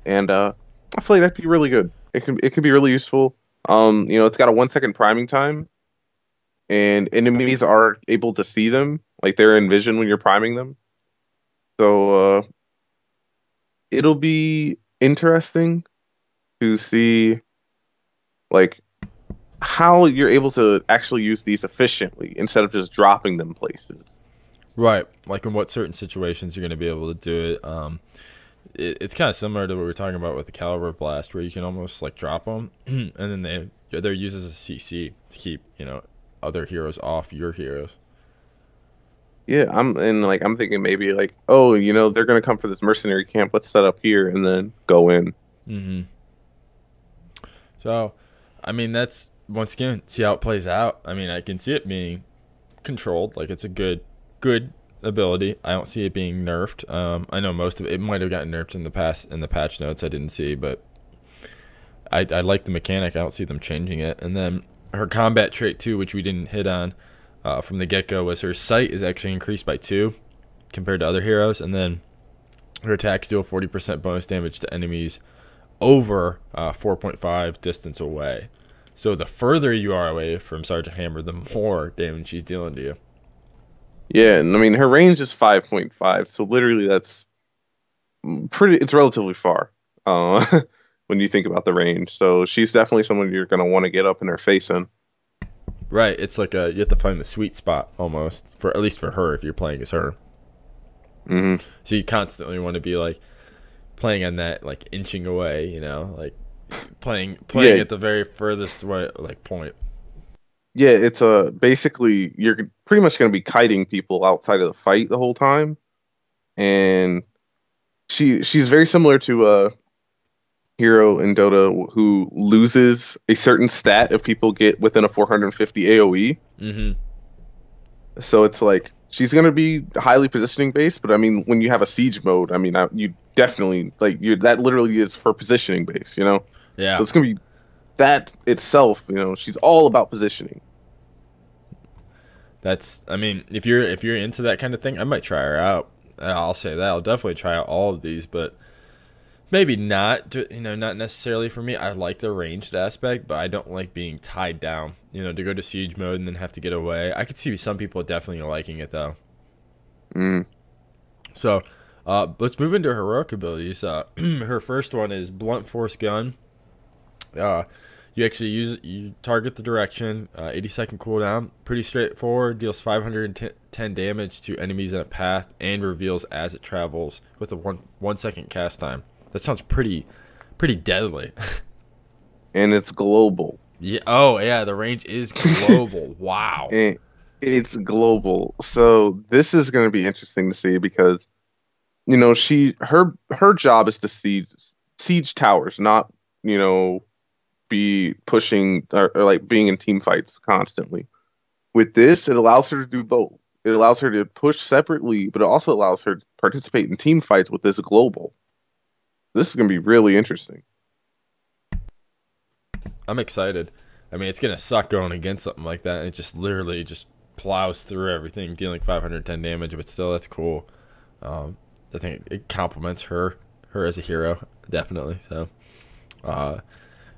And I feel like that'd be really good. It could be really useful. It's got a 1-second priming time, and enemies are able to see them, like they're in vision when you're priming them. So it'll be interesting to see, like, how you're able to actually use these efficiently instead of just dropping them places. Right, like in what certain situations you're going to be able to do it. It's kind of similar to what we were talking about with the caliber blast, where you can almost like drop them, and then they're used as a CC to keep other heroes off your heroes. Yeah, I'm thinking maybe like, oh, they're gonna come for this mercenary camp. Let's set up here and then go in. Mm-hmm. So, I mean, that's once again, see how it plays out. I mean, I can see it being controlled. Like, it's a good ability. I don't see it being nerfed. I know most of it might have gotten nerfed in the patch notes. I didn't see, but I like the mechanic. I don't see them changing it. And then her combat trait too, which we didn't hit on from the get-go, was her sight is actually increased by 2 compared to other heroes, and then her attacks deal 40% bonus damage to enemies over 4.5 distance away. So the further you are away from Sergeant Hammer, the more damage she's dealing to you. Yeah, and I mean, her range is 5.5, so literally that's it's relatively far when you think about the range. So she's definitely someone you're going to want to get up in her face in. Right, it's like you have to find the sweet spot almost, at least for her, if you're playing as her. Mm-hmm. So you constantly want to be like playing on that, like inching away, like playing at the very furthest way, like point. Yeah, it's basically you're pretty pretty much going to be kiting people outside of the fight the whole time, and she's very similar to a hero in Dota who loses a certain stat if people get within a 450 AOE. Mm-hmm. So it's like she's going to be highly positioning based, but I mean, when you have a siege mode, I mean, you definitely that literally is for positioning based, you know? Yeah. So it's going to be that itself, you know, she's all about positioning. I mean, if you're into that kind of thing, I might try her out. I'll say that. I'll definitely try out all of these, but maybe not, not necessarily for me. I like the ranged aspect, but I don't like being tied down, to go to siege mode and then have to get away. I could see some people definitely liking it, though. So, let's move into heroic abilities. Her first one is Blunt Force Gun. You actually you target the direction, 80-second cooldown. Pretty straightforward. Deals 510 damage to enemies in a path and reveals as it travels with a 1 second cast time. That sounds pretty deadly. And it's global. Yeah. Oh, yeah. The range is global. Wow. And it's global. So this is going to be interesting to see because, her job is to siege towers, not, be pushing or like being in team fights constantly. With this, it allows her to do both. It allows her to push separately, but it also allows her to participate in team fights with this global. This is going to be really interesting. I'm excited. I mean, it's going to suck going against something like that. It just literally just plows through everything, dealing 510 damage, but still, that's cool. I think it complements her as a hero, definitely. So,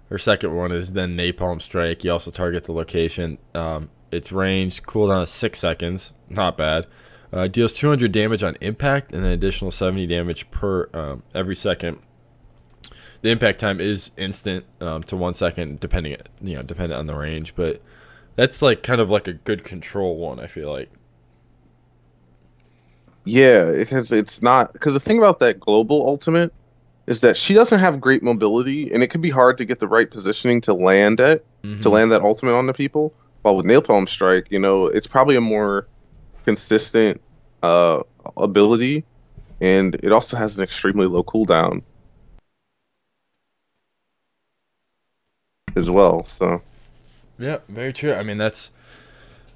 her second one is then Napalm Strike. You also target the location. Its range, cooldown is 6 seconds. Not bad. Deals 200 damage on impact and an additional 70 damage per every second. The impact time is instant to 1 second, dependent on the range. But that's kind of like a good control one, I feel like. Yeah, because the thing about that global ultimate is that she doesn't have great mobility, and it can be hard to get the right positioning to land that ultimate on the people. While with Napalm Strike, it's probably a more consistent ability, and it also has an extremely low cooldown as well. So, yeah, very true. I mean, that's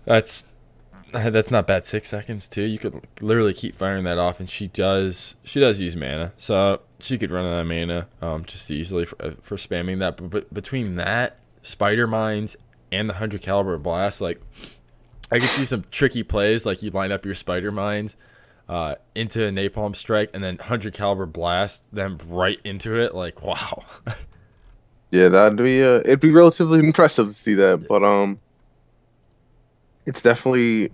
not bad. 6 seconds too. You could literally keep firing that off, and she does use mana, so she could run out of mana just easily for spamming that. But between that, Spider Mines, and the 100 caliber blast, I could see some tricky plays. Like you line up your Spider Mines into a Napalm Strike, and then 100 caliber blast them right into it. Like, wow. Yeah, it'd be relatively impressive to see that, but it's definitely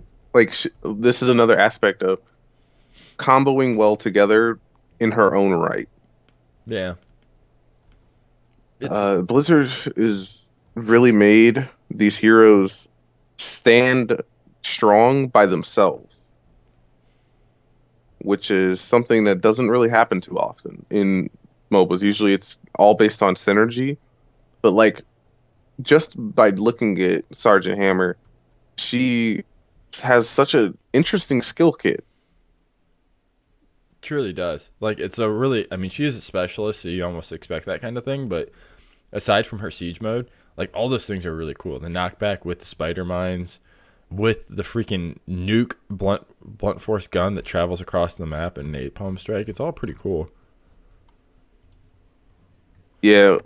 this is another aspect of comboing well together in her own right. Yeah. Blizzard is really made these heroes stand strong by themselves, which is something that doesn't really happen too often in MOBAs. Usually it's all based on synergy, but just by looking at Sergeant Hammer, she has such an interesting skill kit. Truly does. She is a specialist, so you almost expect that kind of thing, but aside from her siege mode, all those things are really cool. The knockback with the Spider Mines, with the freaking nuke blunt force gun that travels across the map, and Napalm Strike, it's all pretty cool. Yeah,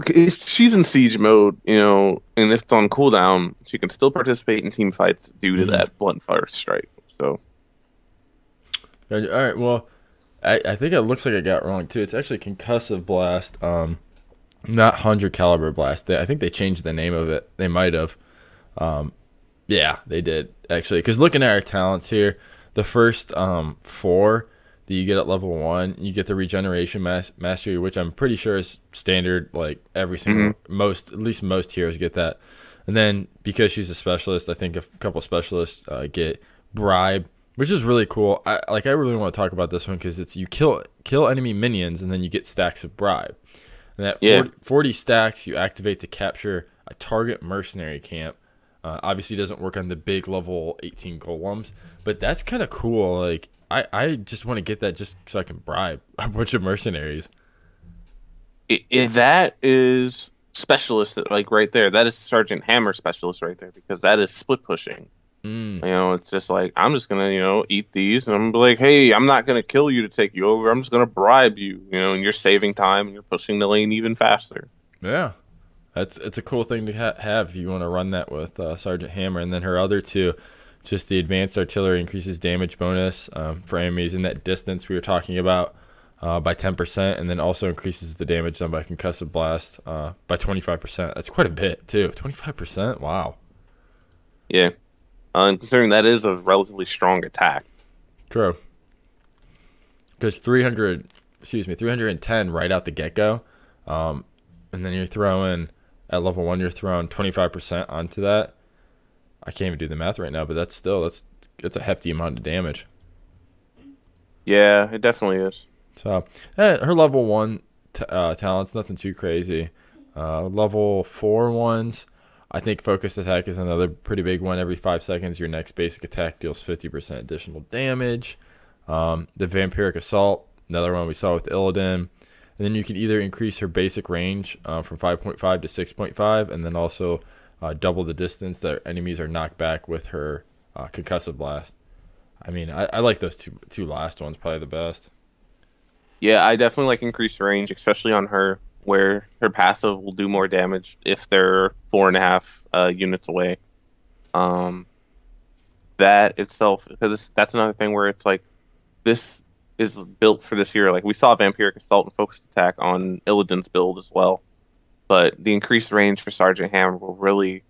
if she's in siege mode, and if it's on cooldown, she can still participate in team fights due to that blunt force strike. So, all right. Well, I think it looks like I got wrong too. It's actually Concussive Blast, not 100 caliber blast. I think they changed the name of it. They might have. Yeah, they did actually. Because looking at our talents here, the first 4 that you get at level 1, you get the regeneration mastery, which I'm pretty sure is standard. Every single at least most heroes get that. And then because she's a specialist, I think a couple specialists get bribe, which is really cool. I really want to talk about this one because it's you kill enemy minions and then you get stacks of bribe. And that 40 stacks you activate to capture a target mercenary camp. Obviously, doesn't work on the big level 18 golems, but that's kind of cool. Like, I just want to get that just so I can bribe a bunch of mercenaries. That is specialist, like right there. That is Sergeant Hammer specialist right there, because that is split pushing. Mm. It's just like, I'm just gonna, eat these, and I'm gonna be like, hey, I'm not gonna kill you to take you over. I'm just gonna bribe you, and you're saving time and you're pushing the lane even faster. Yeah, it's a cool thing to have if you want to run that with Sergeant Hammer. And then her other two, just the advanced artillery increases damage bonus for enemies in that distance we were talking about by 10%, and then also increases the damage done by concussive blast by 25%. That's quite a bit too. 25%. Wow. Yeah. And considering that is a relatively strong attack. True. Because 310 right out the get-go. And then you're throwing, at level 1, you're throwing 25% onto that. I can't even do the math right now, but that's a hefty amount of damage. Yeah, it definitely is. So, her level 1 talent's nothing too crazy. Level 4 ones, I think focused attack is another pretty big one. Every 5 seconds, your next basic attack deals 50% additional damage. The Vampiric Assault, another one we saw with Illidan. And then you can either increase her basic range from 5.5 to 6.5, and then also double the distance that enemies are knocked back with her concussive blast. I mean, I like those two last ones probably the best. Yeah, I definitely like increased range, especially on her, where her passive will do more damage if they're 4.5 units away. That itself, because that's another thing where it's like, this is built for this hero. Like, we saw Vampiric Assault and Focused Attack on Illidan's build as well, but the increased range for Sergeant Hammer will really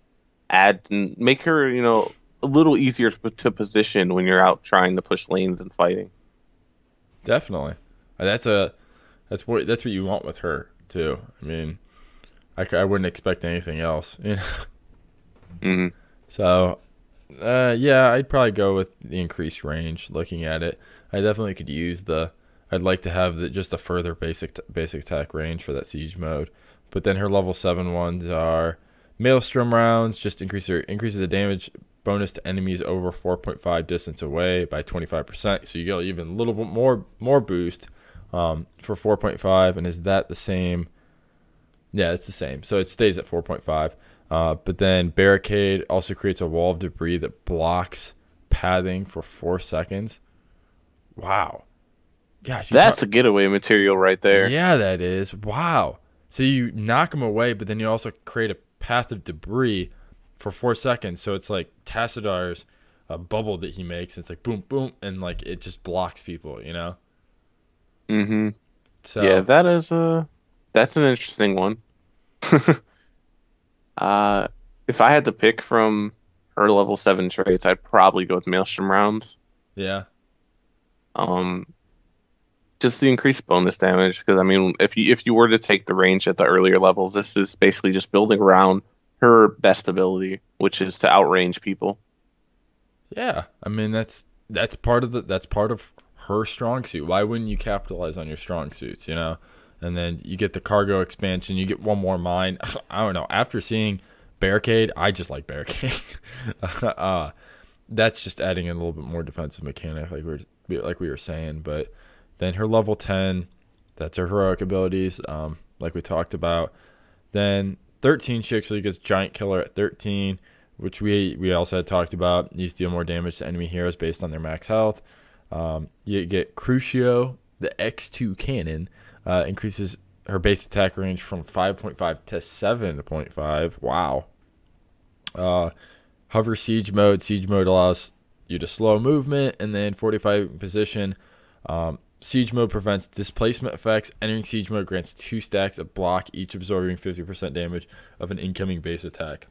add and make her, a little easier to position when you're out trying to push lanes and fighting. Definitely. That's what you want with her too. I mean, I wouldn't expect anything else. Mm-hmm. So, yeah, I'd probably go with the increased range. Looking at it, I definitely could use I'd like to have just a further basic attack range for that siege mode. But then her level 7 ones are Maelstrom rounds. Just increases the damage bonus to enemies over 4.5 distance away by 25%. So you get even a little bit more boost. For 4.5, and is that the same? Yeah, it's the same. So it stays at 4.5. But then Barricade also creates a wall of debris that blocks pathing for 4 seconds. Wow. Gosh, that's a getaway material right there. Yeah, that is. Wow. So you knock them away, but then you also create a path of debris for 4 seconds. So it's like Tassadar's bubble that he makes. It's like boom, boom, and like it just blocks people, Mm-hmm. So yeah, that's an interesting one. If I had to pick from her level 7 traits, I'd probably go with Maelstrom rounds. Yeah. Just the increased bonus damage, because I mean, if you were to take the range at the earlier levels, this is basically just building around her best ability, which is to outrange people. Yeah, I mean that's part of her strong suit. Why wouldn't you capitalize on your strong suits, And then you get the cargo expansion, you get one more mine. I don't know. After seeing Barricade, I just like Barricade. That's just adding in a little bit more defensive mechanic, like we were saying. But then her level 10, that's her heroic abilities, like we talked about. Then 13, she actually gets Giant Killer at 13, which we also had talked about. Needs to deal more damage to enemy heroes based on their max health. You get Crucio, the X2 cannon, increases her base attack range from 5.5 to 7.5. Wow. Hover Siege Mode. Siege Mode allows you to slow movement and then 45 position. Siege Mode prevents displacement effects. Entering Siege Mode grants 2 stacks of block, each absorbing 50% damage of an incoming base attack.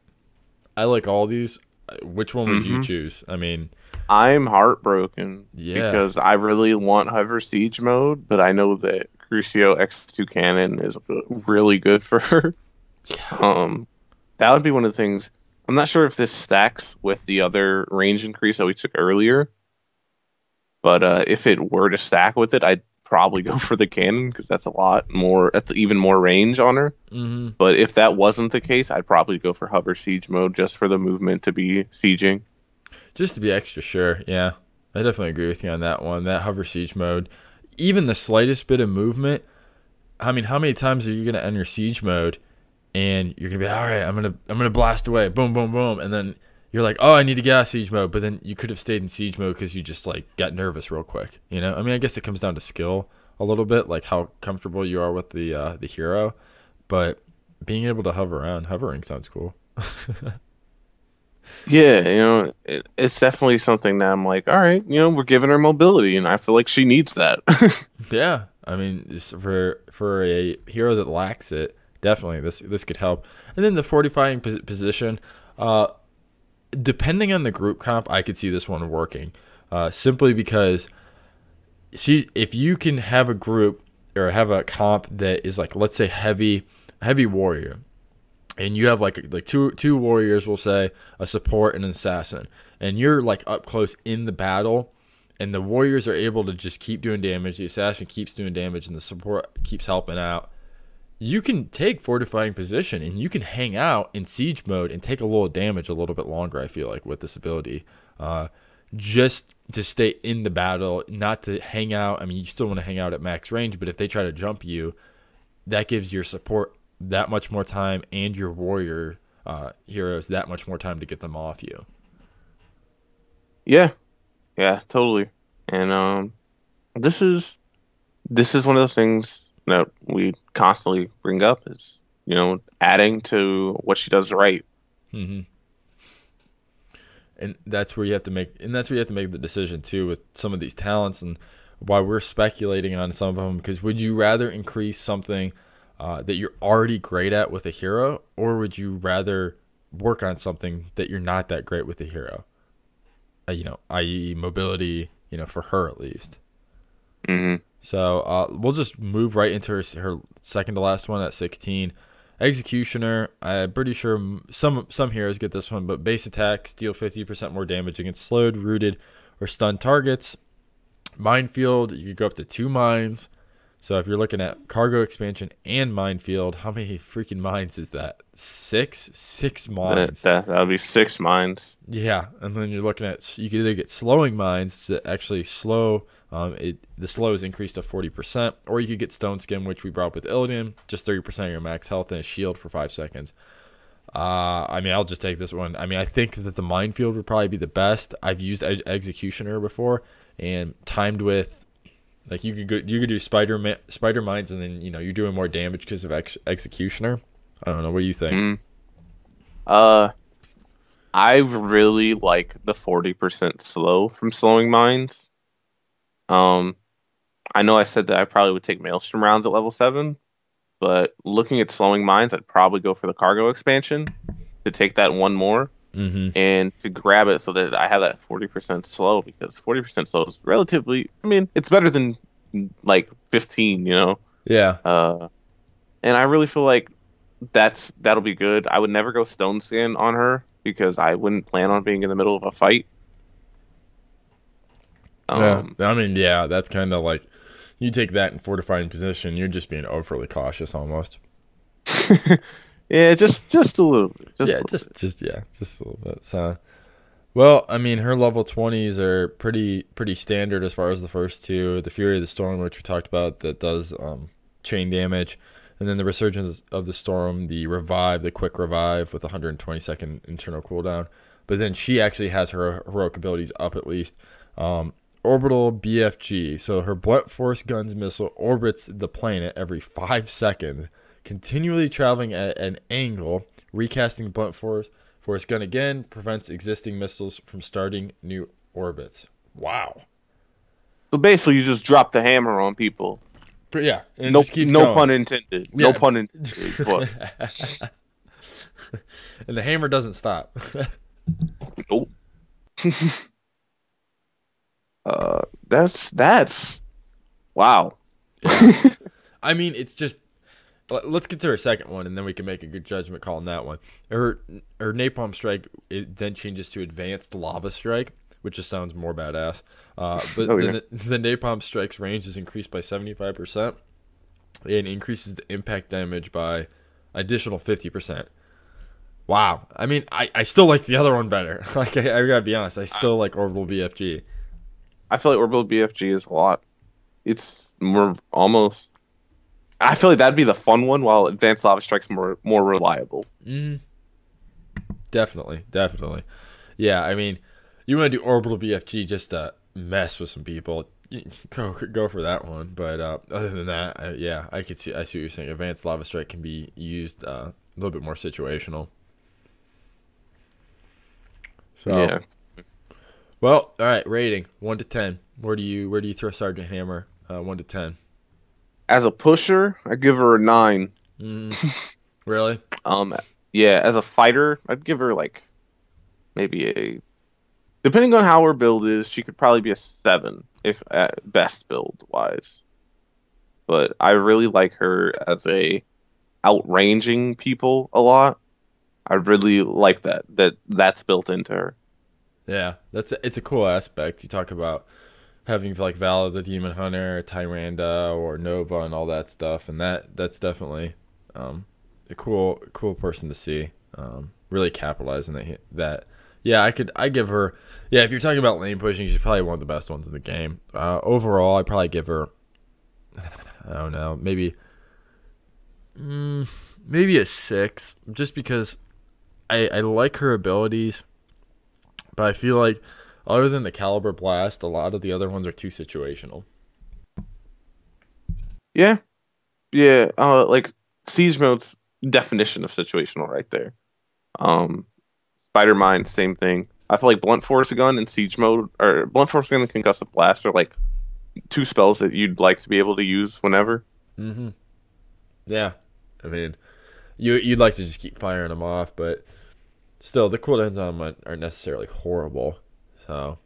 I like all these. Which one would you choose? I mean, I'm heartbroken because I really want Hover Siege Mode, but I know that Crucio X2 Cannon is really good for her. Yeah. That would be one of the things. I'm not sure if this stacks with the other range increase that we took earlier, but if it were to stack with it, I'd probably go for the cannon because that's a lot more. That's even more range on her. Mm-hmm. But if that wasn't the case, I'd probably go for hover siege mode just for the movement to be sieging. Just to be extra sure, yeah. I definitely agree with you on that one. That hover siege mode, even the slightest bit of movement. I mean, how many times are you gonna enter siege mode, and you're gonna be all right? I'm gonna blast away, boom, boom, boom, and then you're like, oh, I need to get out of siege mode, but then you could have stayed in siege mode because you just like got nervous real quick. You know, I mean, I guess it comes down to skill a little bit, like how comfortable you are with the hero, but being able to hovering sounds cool. Yeah, it's definitely something that I'm like, all right, we're giving her mobility, and I feel like she needs that. Yeah, I mean, just for a hero that lacks it, definitely this could help. And then the fortifying position, depending on the group comp, I could see this one working, simply because if you can have a group or have a comp that is like, let's say heavy warrior, and you have like two warriors, we'll say a support and an assassin, and you're like up close in the battle, and the warriors are able to just keep doing damage, the assassin keeps doing damage, and the support keeps helping out. You can take fortifying position and you can hang out in siege mode and take a little damage a little bit longer, I feel like, with this ability. Just to stay in the battle, not to hang out. I mean, you still want to hang out at max range, but if they try to jump you, that gives your support that much more time and your warrior heroes that much more time to get them off you. Yeah, totally. And this is one of those things that we constantly bring up is, adding to what she does right. Mm-hmm. And that's where you have to make the decision too with some of these talents, and why we're speculating on some of them. Because would you rather increase something that you're already great at with a hero, or would you rather work on something that you're not that great with a hero? I.e. mobility, for her at least. Mm-hmm. So we'll just move right into her second to last one at 16. Executioner, I'm pretty sure some heroes get this one, but base attacks deal 50% more damage against slowed, rooted, or stunned targets. Minefield, you could go up to 2 mines. So if you're looking at cargo expansion and minefield, how many freaking mines is that? 6? 6 mines. That would be 6 mines. Yeah, and then you're looking at, you can either get slowing mines to actually slow, the slow is increased to 40%, or you could get stone skin, which we brought up with Illidan, just 30% of your max health and a shield for 5 seconds. I mean, I'll just take this one. I mean, I think that the minefield would probably be the best. I've used Executioner before, and timed with, like, you could do spider mines, and then you're doing more damage because of Executioner. I don't know. What do you think? I really like the 40% slow from slowing mines. I know I said that I probably would take Maelstrom rounds at level 7, but looking at slowing mines, I'd probably go for the cargo expansion to take that one more and to grab it so that I have that 40% slow, because 40% slow is relatively, I mean, it's better than like 15, Yeah. And I really feel like that'll be good. I would never go stone skin on her because I wouldn't plan on being in the middle of a fight. Yeah, I mean, yeah, that's kind of like, you take that in fortifying position, you're just being overly cautious almost. Yeah, just a little bit. Just a little bit. So, well, I mean, her level 20s are pretty standard as far as the first two. The Fury of the Storm, which we talked about, that does chain damage, and then the Resurgence of the Storm, the revive, the quick revive with 120-second internal cooldown. But then she actually has her heroic abilities up at least. Orbital BFG. So her blunt force guns missile orbits the planet every 5 seconds, continually traveling at an angle. Recasting blunt force gun again prevents existing missiles from starting new orbits. Wow. So basically, you just drop the hammer on people. But yeah, and no, just keeps no going. pun intended. Yeah. No pun intended. But... and the hammer doesn't stop. Nope. That's wow. Yeah. I mean, it's just, let's get to her second one, and then we can make a good judgment call on that one. Her Napalm Strike, it then changes to Advanced Lava Strike, which just sounds more badass. But the napalm strike's range is increased by 75%. And increases the impact damage by additional 50%. Wow. I mean, I still like the other one better. Like, I gotta be honest. I still like Orbital BFG. I feel like Orbital BFG is a lot. It's more almost. I feel like that'd be the fun one, while Advanced Lava Strike's more reliable. Definitely. Yeah, I mean, you want to do Orbital BFG just to mess with some people. Go for that one. But other than that, I see what you're saying. Advanced Lava Strike can be used a little bit more situational. So, yeah. Well, all right. Rating 1 to 10. Where do you throw Sergeant Hammer? 1 to 10. As a pusher, I give her a 9. Really? Yeah. As a fighter, I'd give her like maybe a. Depending on how her build is, she could probably be a 7 if at best build wise. But I really like her as a outranging people a lot. I really like that's built into her. Yeah, it's a cool aspect. You talk about having like Valor the Demon Hunter, Tyrande, or Nova, and all that stuff, and that's definitely a cool person to see. Really capitalizing that. Yeah, I give her. Yeah, if you're talking about lane pushing, she's probably one of the best ones in the game. Overall, I'd probably give her. I don't know, maybe a 6, just because I like her abilities, but I feel like other than the Caliber Blast, a lot of the other ones are too situational. Yeah. Like Siege Mode's definition of situational right there. Spider Mine, same thing. I feel like Blunt Force Gun and Siege Mode, or Blunt Force Gun and Concussive Blast, are like 2 spells that you'd like to be able to use whenever. Yeah, I mean, you'd like to just keep firing them off, but still, the cooldowns on them aren't necessarily horrible. So,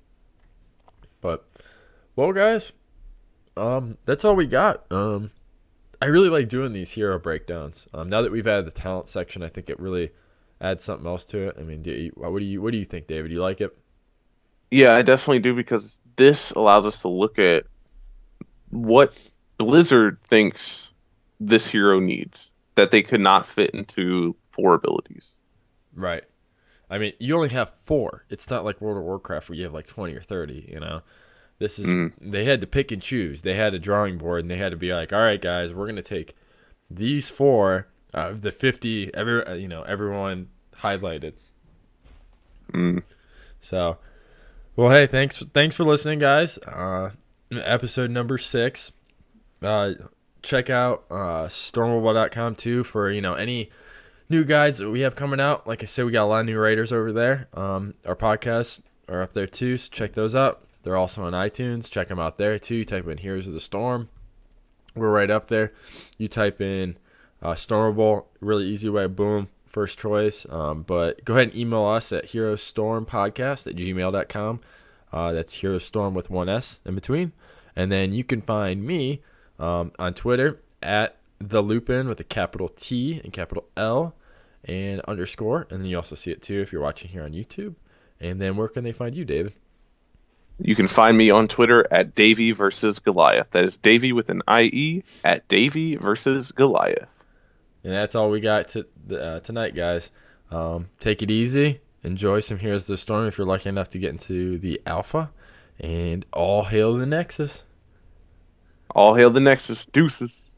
but well, guys, that's all we got. I really like doing these hero breakdowns. Now that we've added the talent section, I think it really adds something else to it. I mean, what do you think, David? Do you like it? Yeah, I definitely do, because this allows us to look at what Blizzard thinks this hero needs that they could not fit into 4 abilities. Right. I mean, you only have 4. It's not like World of Warcraft where you have like 20 or 30, you know? This is They had to pick and choose. They had a drawing board, and they had to be like, all right, guys, we're going to take these 4 out of the 50, everyone highlighted. So, well, hey, thanks for listening, guys. Episode number 6. Check out Stormable.com too for any new guides that we have coming out. Like I said, we got a lot of new writers over there. Our podcasts are up there too, so check those out. They're also on iTunes. Check them out there too. You type in Heroes of the Storm. We're right up there. You type in Stormable, really easy way, boom, first choice. But go ahead and email us at heroestormpodcast@gmail.com. That's heroestorm with 1 S in between. And then you can find me on Twitter at the Lupen with a capital T and capital L and _. And then you also see it too if you're watching here on YouTube. And then where can they find you, David? You can find me on Twitter at Davey versus Goliath. That is Davey with an IE at Davey versus Goliath. And that's all we got tonight, guys. Take it easy. Enjoy some Heroes of the Storm if you're lucky enough to get into the alpha. And all hail the Nexus. All hail the Nexus. Deuces.